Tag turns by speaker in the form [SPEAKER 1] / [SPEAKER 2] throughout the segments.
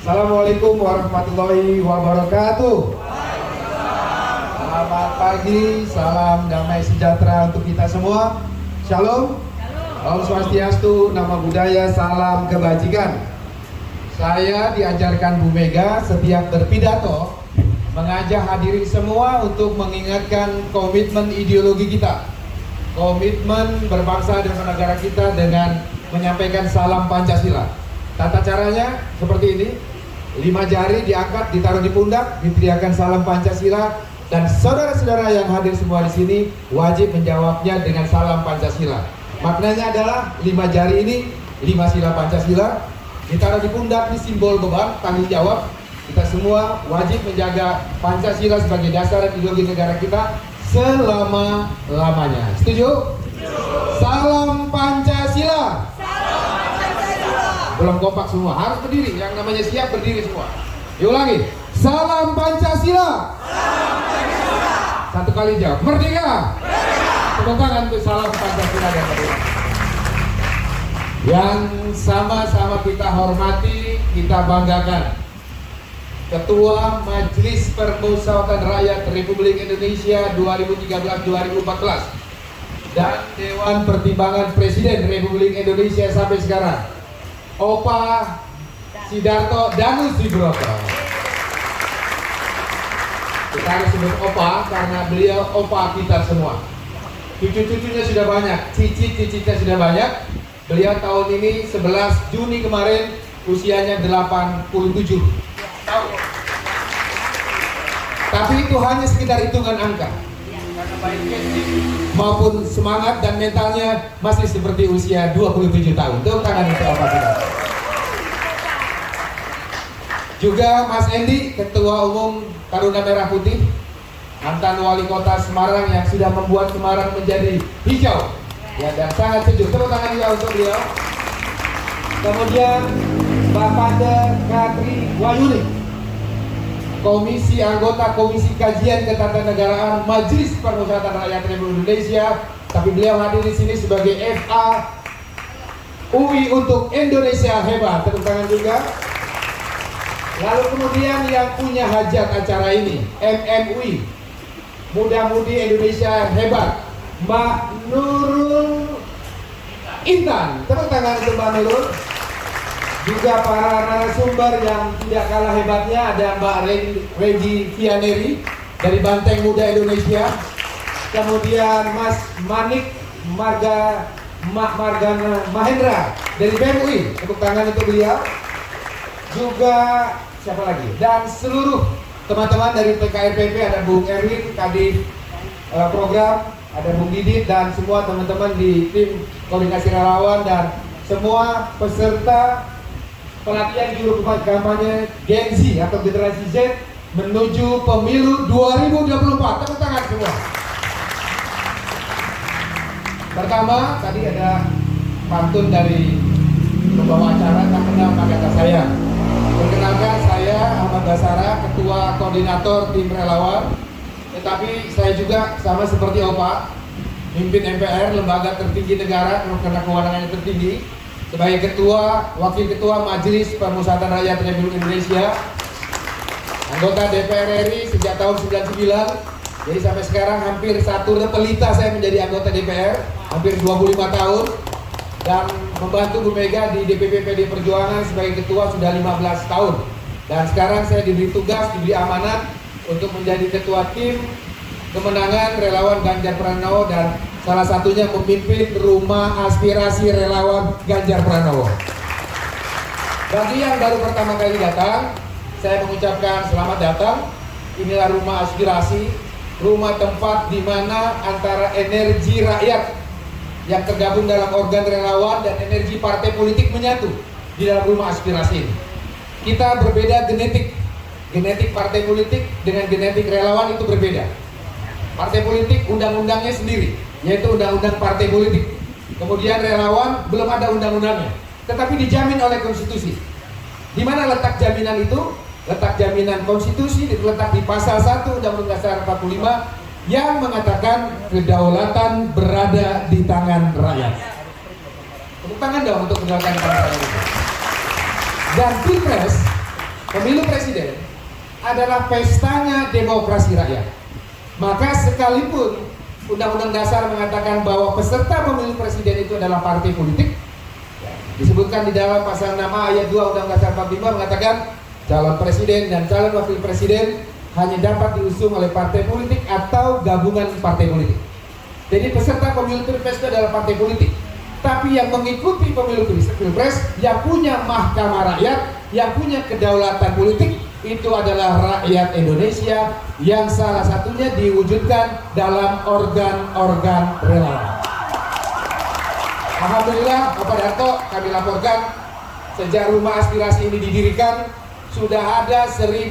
[SPEAKER 1] Assalamualaikum warahmatullahi wabarakatuh. Selamat pagi, salam damai sejahtera untuk kita semua. Shalom. Om Swastiastu, Namo Buddhaya, salam kebajikan. Saya diajarkan Bu Mega setiap berpidato mengajak hadirin semua untuk mengingatkan komitmen ideologi kita, komitmen berbangsa dan bernegara kita dengan menyampaikan salam Pancasila. Tata caranya seperti ini: 5 jari diangkat, ditaruh di pundak, diteriakkan salam Pancasila, dan saudara-saudara yang hadir semua di sini wajib menjawabnya dengan salam Pancasila. Maknanya adalah 5 jari ini 5 sila Pancasila, ditaruh di pundak, di simbol beban tanggung jawab. Kita semua wajib menjaga Pancasila sebagai dasar ideologi negara kita selama-lamanya. Setuju? Salam Pancasila. Belum kompak semua, harus berdiri. Yang namanya siap berdiri semua. Diulangi. Salam Pancasila. Salam Pancasila. Satu kali jawab. Merdeka. Tepuk tangan untuk salam Pancasila dan merdeka. Yang sama-sama kita hormati, kita banggakan, Ketua Majelis Permusyawaratan Rakyat Republik Indonesia 2013-2014 dan Dewan Pertimbangan Presiden Republik Indonesia sampai sekarang, Opa Sidarto Danusubroto. Kita harus sebut Opa karena beliau Opa kita semua. Cucu-cucunya sudah banyak, cicit-cicitnya sudah banyak. Beliau tahun ini 11 Juni kemarin usianya 87 tahun. Tapi itu hanya sekedar hitungan angka. Karena baik fisik maupun semangat dan mentalnya masih seperti usia 27 tahun. Tepuk tangan untuk Opa kita. Juga Mas Endi, Ketua Umum Taruna Merah Putih, mantan Wali Kota Semarang yang sudah membuat Semarang menjadi hijau, ya, dan sangat sejuk. Tepuk tangan juga untuk beliau. Kemudian Mbak Panda Katri Wayuni, anggota Komisi Kajian Ketatanegaraan Majelis Permusyawaratan Rakyat Republik Indonesia, tapi beliau hadir di sini sebagai FA UI untuk Indonesia Hebat. Tepuk tangan juga. Lalu kemudian yang punya hajat acara ini, MMUI, Muda-Mudi Indonesia Hebat, Mbak Nurul Intan. Tepuk tangan untuk Mbak Nurul. Juga para narasumber yang tidak kalah hebatnya, ada Mbak Regi Fianeri dari Banteng Muda Indonesia. Kemudian Mas Manik Margana Mahendra dari BEM UI. Tepuk tangan untuk beliau. Juga siapa lagi? Dan seluruh teman-teman dari PKRPP, ada Bung Erwin, Kadif Program, ada Bung Didit, dan semua teman-teman di tim koordinasi relawan, dan semua peserta pelatihan juru kampanye Gen Z atau generasi Z menuju pemilu 2024. Tepuk tangan semua. Pertama, tadi ada pantun dari pembawa acara, tak kenal maka kata saya. Perkenalkan, saya Ahmad Basara, Ketua Koordinator Tim Relawan. Tetapi saya juga sama seperti Opa, mimpin MPR, lembaga tertinggi negara karena kewenangannya tertinggi, sebagai Ketua, Wakil Ketua Majelis Permusyawaratan Rakyat Republik Indonesia, anggota DPR RI sejak tahun 99. Jadi sampai sekarang hampir satu repelita saya menjadi anggota DPR, hampir 25 tahun. Dan membantu Bu Mega di DPP PD Perjuangan sebagai ketua sudah 15 tahun. Dan sekarang saya diberi tugas, diberi amanat untuk menjadi ketua tim kemenangan relawan Ganjar Pranowo, dan salah satunya memimpin rumah aspirasi relawan Ganjar Pranowo. Bagi yang baru pertama kali datang, saya mengucapkan selamat datang. Inilah rumah aspirasi, rumah tempat di mana antara energi rakyat yang tergabung dalam organ relawan dan energi partai politik menyatu di dalam rumah aspirasi ini. Kita berbeda genetik partai politik dengan genetik relawan itu berbeda. Partai politik undang-undangnya sendiri, yaitu undang-undang partai politik. Kemudian relawan belum ada undang-undangnya, tetapi dijamin oleh konstitusi. Di mana letak jaminan itu? Letak jaminan konstitusi diletak di pasal 1 Undang-Undang Dasar 45 yang mengatakan kedaulatan berada di tangan rakyat. Tepuk tangan dong untuk kedaulatan di tangan rakyat. Dan Pilpres Pemilu presiden adalah pestanya demokrasi rakyat. Maka sekalipun Undang-Undang Dasar mengatakan bahwa peserta pemilu presiden itu adalah partai politik, disebutkan di dalam pasal 6 ayat 2 Undang-Undang Dasar 45 mengatakan calon presiden dan calon wakil presiden hanya dapat diusung oleh partai politik atau gabungan partai politik. Jadi peserta pemilu pilpres itu adalah partai politik. Tapi yang mengikuti pemilu pilpres, yang punya mahkamah rakyat, yang punya kedaulatan politik, itu adalah rakyat Indonesia yang salah satunya diwujudkan dalam organ-organ relawan. Alhamdulillah, Bapak Darto, kami laporkan sejak rumah aspirasi ini didirikan sudah ada 1.700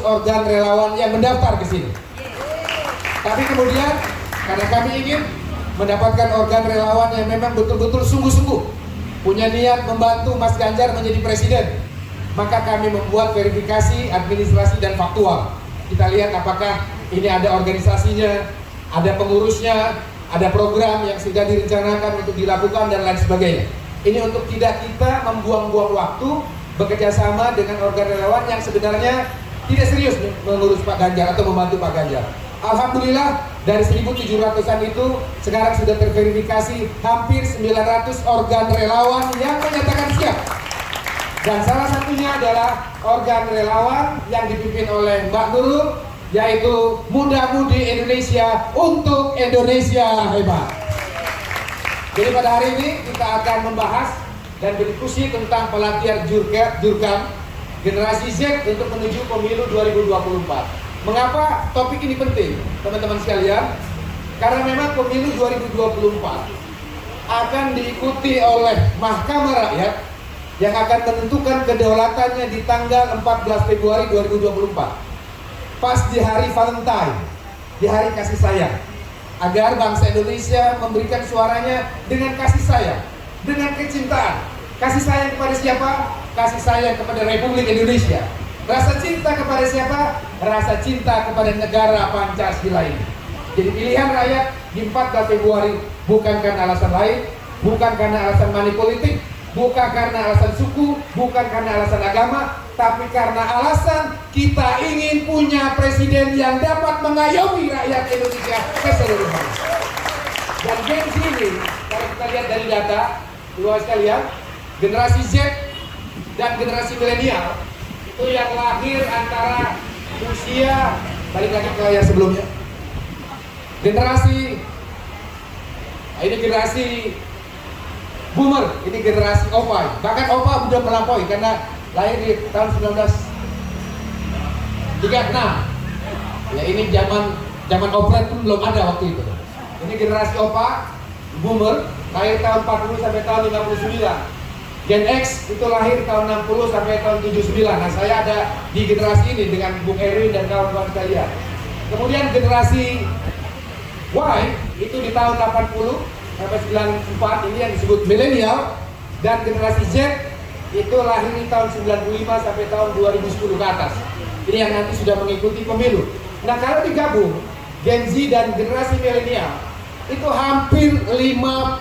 [SPEAKER 1] organ relawan yang mendaftar ke sini. Tapi kemudian karena kami ingin mendapatkan organ relawan yang memang betul-betul sungguh-sungguh punya niat membantu Mas Ganjar menjadi presiden, maka kami membuat verifikasi administrasi dan faktual. Kita lihat apakah ini ada organisasinya, ada pengurusnya, ada program yang sudah direncanakan untuk dilakukan dan lain sebagainya. Ini untuk tidak kita membuang-buang waktu bekerja sama dengan organ relawan yang sebenarnya tidak serius mengurus Pak Ganjar atau membantu Pak Ganjar. Alhamdulillah dari 1.700-an itu sekarang sudah terverifikasi hampir 900 organ relawan yang menyatakan siap. Dan salah satunya adalah organ relawan yang dipimpin oleh Mbak Nurul, yaitu Muda-Mudi Indonesia untuk Indonesia Hebat. Jadi pada hari ini kita akan membahas dan berdiskusi tentang pelatihan Jurkam generasi Z untuk menuju pemilu 2024. Mengapa topik ini penting, teman-teman sekalian? Karena memang pemilu 2024 akan diikuti oleh Mahkamah Rakyat yang akan menentukan kedaulatannya di tanggal 14 Februari 2024. Pas di hari Valentine, di hari kasih sayang, agar bangsa Indonesia memberikan suaranya dengan kasih sayang, dengan kecintaan. Kasih sayang kepada siapa? Kasih sayang kepada Republik Indonesia. Rasa cinta kepada siapa? Rasa cinta kepada negara Pancasila ini. Jadi pilihan rakyat di 14 Februari bukan karena alasan lain, bukan karena alasan money politik, bukan karena alasan suku, bukan karena alasan agama, tapi karena alasan kita ingin punya presiden yang dapat mengayomi rakyat Indonesia keseluruhan. Dan Gen Z ini, kalau kita lihat dari data, luas sekalian, generasi Z dan generasi milenial itu yang lahir antara usia, balik lagi ke yang sebelumnya, generasi, ini generasi Boomer, ini generasi Opa. Bahkan Opa sudah melampaui karena lahir di tahun 1936. Ya ini zaman oplet pun belum ada waktu itu. Ini generasi Opa, Boomer, lahir tahun 40 sampai tahun 59. Gen X itu lahir tahun 60 sampai tahun 79. Nah, saya ada di generasi ini dengan Bung Erwin dan kawan-kawan sekalian. Kemudian generasi Y itu di tahun 80 sampai 94, ini yang disebut milenial. Dan generasi Z itu lahir di tahun 95 sampai tahun 2010 ke atas. Ini yang nanti sudah mengikuti pemilu. Nah, kalau digabung Gen Z dan generasi milenial itu hampir 56%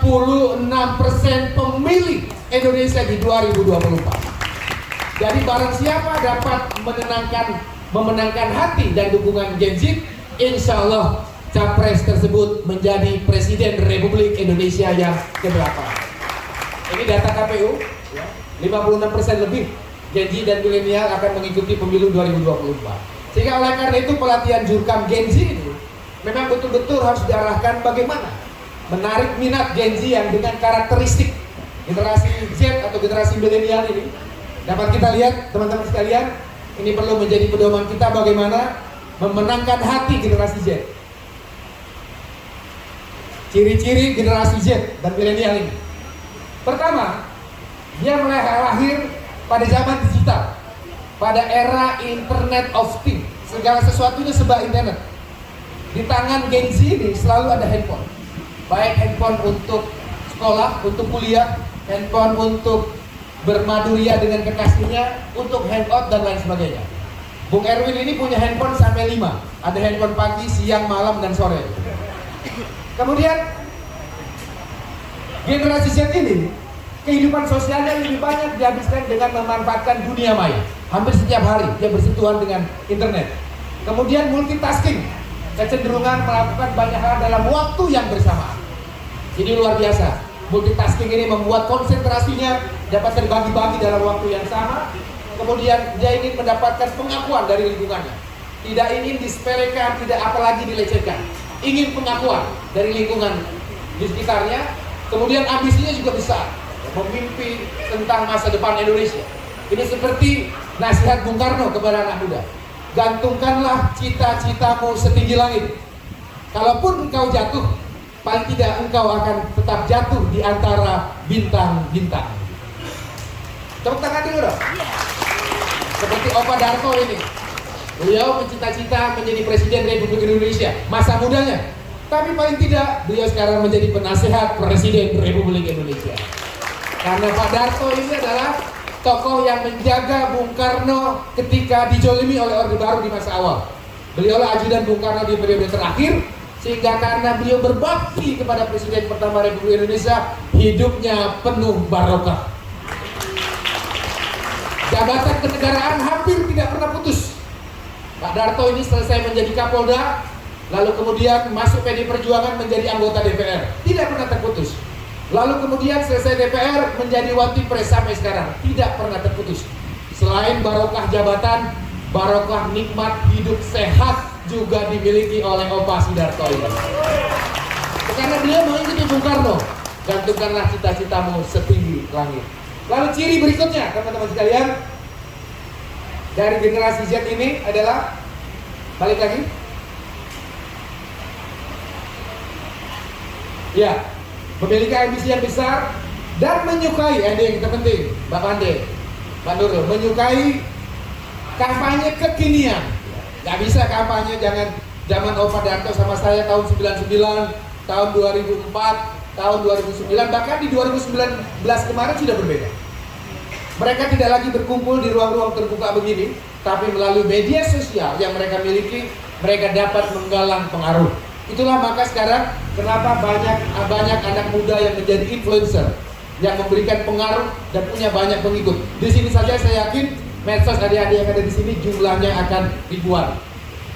[SPEAKER 1] pemilih Indonesia di 2024. Jadi barang siapa dapat memenangkan hati dan dukungan Gen Z, insya Allah capres tersebut menjadi Presiden Republik Indonesia yang ke-8. Ini data KPU, 56% lebih Gen Z dan milenial akan mengikuti pemilu 2024. Sehingga oleh karena itu pelatihan Jurkam Gen Z itu memang betul-betul harus diarahkan bagaimana menarik minat Gen Z yang dengan karakteristik generasi Z atau generasi milenial ini. Dapat kita lihat teman-teman sekalian, ini perlu menjadi pedoman kita bagaimana memenangkan hati generasi Z. Ciri-ciri generasi Z dan milenial ini. Pertama, dia mulai lahir pada zaman digital, pada era Internet of Things. Segala sesuatunya serba internet. Di tangan Gen Z ini selalu ada handphone. Baik handphone untuk sekolah, untuk kuliah, handphone untuk bermaduria dengan kekasihnya, untuk hangout dan lain sebagainya. Bung Erwin ini punya handphone sampai 5. Ada handphone pagi, siang, malam, dan sore. Kemudian generasi Z ini kehidupan sosialnya lebih banyak dihabiskan dengan memanfaatkan dunia maya. Hampir setiap hari dia bersentuhan dengan internet. Kemudian multitasking, kecenderungan melakukan banyak hal dalam waktu yang bersamaan. Jadi luar biasa. Multitasking ini membuat konsentrasinya dapat terbagi-bagi dalam waktu yang sama. Kemudian dia ingin mendapatkan pengakuan dari lingkungannya. Tidak ingin disepelekan, tidak apalagi dilecehkan. Ingin pengakuan dari lingkungan di sekitarnya. Kemudian ambisinya juga besar, memimpi tentang masa depan Indonesia. Ini seperti nasihat Bung Karno kepada anak muda. Gantungkanlah cita-citamu setinggi langit. Kalaupun engkau jatuh, paling tidak engkau akan tetap jatuh di antara bintang-bintang. Tepuk tangan dulu dong. Seperti Opa Darto ini. Beliau mencita-cita menjadi Presiden Republik Indonesia masa mudanya. Tapi paling tidak beliau sekarang menjadi penasehat Presiden Republik Indonesia. Karena Pak Darto ini adalah tokoh yang menjaga Bung Karno ketika dijolimi oleh Orde Baru di masa awal. Beliaulah ajudan Bung Karno di periode terakhir, sehingga karena beliau berbakti kepada Presiden pertama Republik Indonesia, hidupnya penuh barokah. Jabatan kenegaraan hampir tidak pernah putus. Pak Darto ini selesai menjadi Kapolda, lalu kemudian masuk PD Perjuangan menjadi anggota DPR, tidak pernah terputus. Lalu kemudian selesai DPR menjadi Wapres sampai sekarang, tidak pernah terputus. Selain barokah jabatan, barokah nikmat hidup sehat juga dimiliki oleh Opa Sidarto ini. Karena beliau mengikuti Bung Karno, gantungkanlah cita-citamu setinggi langit. Lalu ciri berikutnya, teman-teman sekalian, dari generasi Z ini adalah, balik lagi, ya, memiliki ambisi yang besar dan menyukai, ini yang terpenting, Mbak Pande, Pak Nurul, menyukai kampanye kekinian. Gak bisa kampanye jangan zaman Opa Darto sama saya tahun 99, tahun 2004, tahun 2009, bahkan di 2019 kemarin sudah berbeda. Mereka tidak lagi berkumpul di ruang-ruang terbuka begini, tapi melalui media sosial yang mereka miliki, mereka dapat menggalang pengaruh. Itulah maka sekarang kenapa banyak anak muda yang menjadi influencer, yang memberikan pengaruh dan punya banyak pengikut. Di sini saja saya yakin medsos adik-adik yang ada di sini jumlahnya akan ribuan,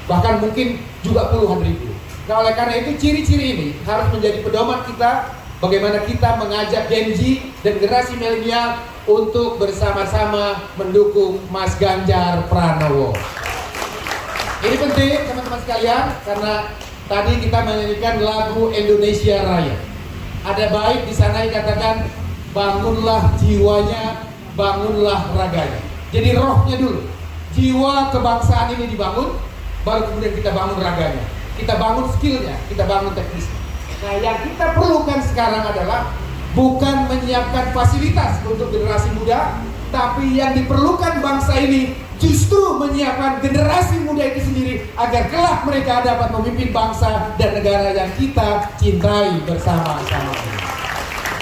[SPEAKER 1] bahkan mungkin juga puluhan ribu. Nah, oleh karena itu ciri-ciri ini harus menjadi pedoman kita bagaimana kita mengajak Gen Z dan generasi milenial untuk bersama-sama mendukung Mas Ganjar Pranowo. Ini penting teman-teman sekalian, karena tadi kita menyanyikan lagu Indonesia Raya. Ada bait di sana yang katakan, bangunlah jiwanya, bangunlah raganya. Jadi rohnya dulu, jiwa kebangsaan ini dibangun, baru kemudian kita bangun raganya, kita bangun skillnya, kita bangun teknisnya. Nah, yang kita perlukan sekarang adalah bukan menyiapkan fasilitas untuk generasi muda, tapi yang diperlukan bangsa ini justru menyiapkan generasi muda itu sendiri agar kelak mereka dapat memimpin bangsa dan negara yang kita cintai bersama-sama.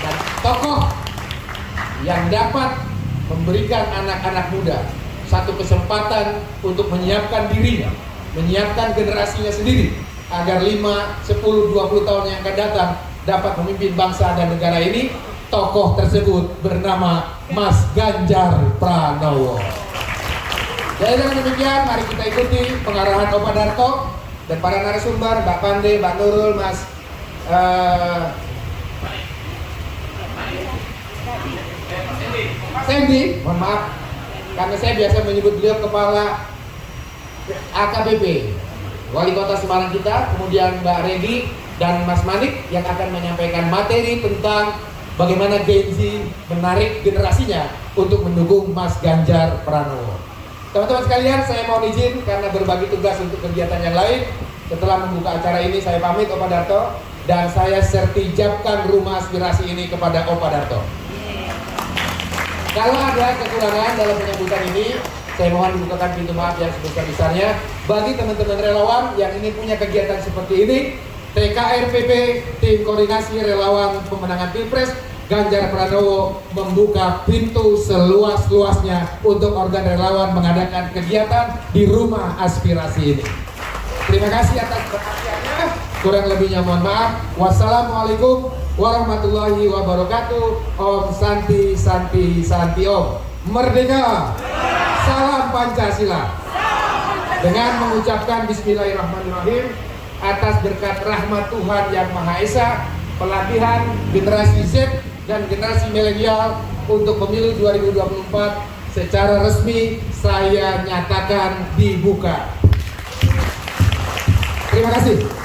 [SPEAKER 1] Dan tokoh yang dapat memberikan anak-anak muda satu kesempatan untuk menyiapkan dirinya, menyiapkan generasinya sendiri agar 5, 10, 20 tahun yang akan datang dapat memimpin bangsa dan negara ini, tokoh tersebut bernama Mas Ganjar Pranowo. Jadi dengan demikian, mari kita ikuti pengarahan Opa Darto dan para narasumber, Mbak Pande, Mbak Nurul, Mas Sandy, mohon maaf, karena saya biasa menyebut beliau Kepala AKBP, Wali Kota Semarang kita, kemudian Mbak Redi dan Mas Manik yang akan menyampaikan materi tentang bagaimana Gen Z menarik generasinya untuk mendukung Mas Ganjar Pranowo. Teman-teman sekalian, saya mohon izin karena berbagi tugas untuk kegiatan yang lain. Setelah membuka acara ini, saya pamit Opa Darto dan saya sertijabkan rumah aspirasi ini kepada Opa Darto. Kalau ada kekurangan dalam penyambutan ini, saya mohon dibukakan pintu maaf yang sebesar-besarnya. Bagi teman-teman relawan yang ingin punya kegiatan seperti ini, TKRPP, Tim Koordinasi Relawan Pemenangan Pilpres, Ganjar Pranowo membuka pintu seluas-luasnya untuk organ relawan mengadakan kegiatan di rumah aspirasi ini. Terima kasih atas perhatiannya. Kurang lebihnya mohon maaf. Wassalamualaikum warahmatullahi wabarakatuh. Om Santi Santi Santi Om. Merdeka. Salam Pancasila. Dengan mengucapkan Bismillahirrahmanirrahim, atas berkat rahmat Tuhan Yang Maha Esa, pelatihan generasi Z dan generasi milenial untuk pemilu 2024 secara resmi saya nyatakan dibuka. Terima kasih.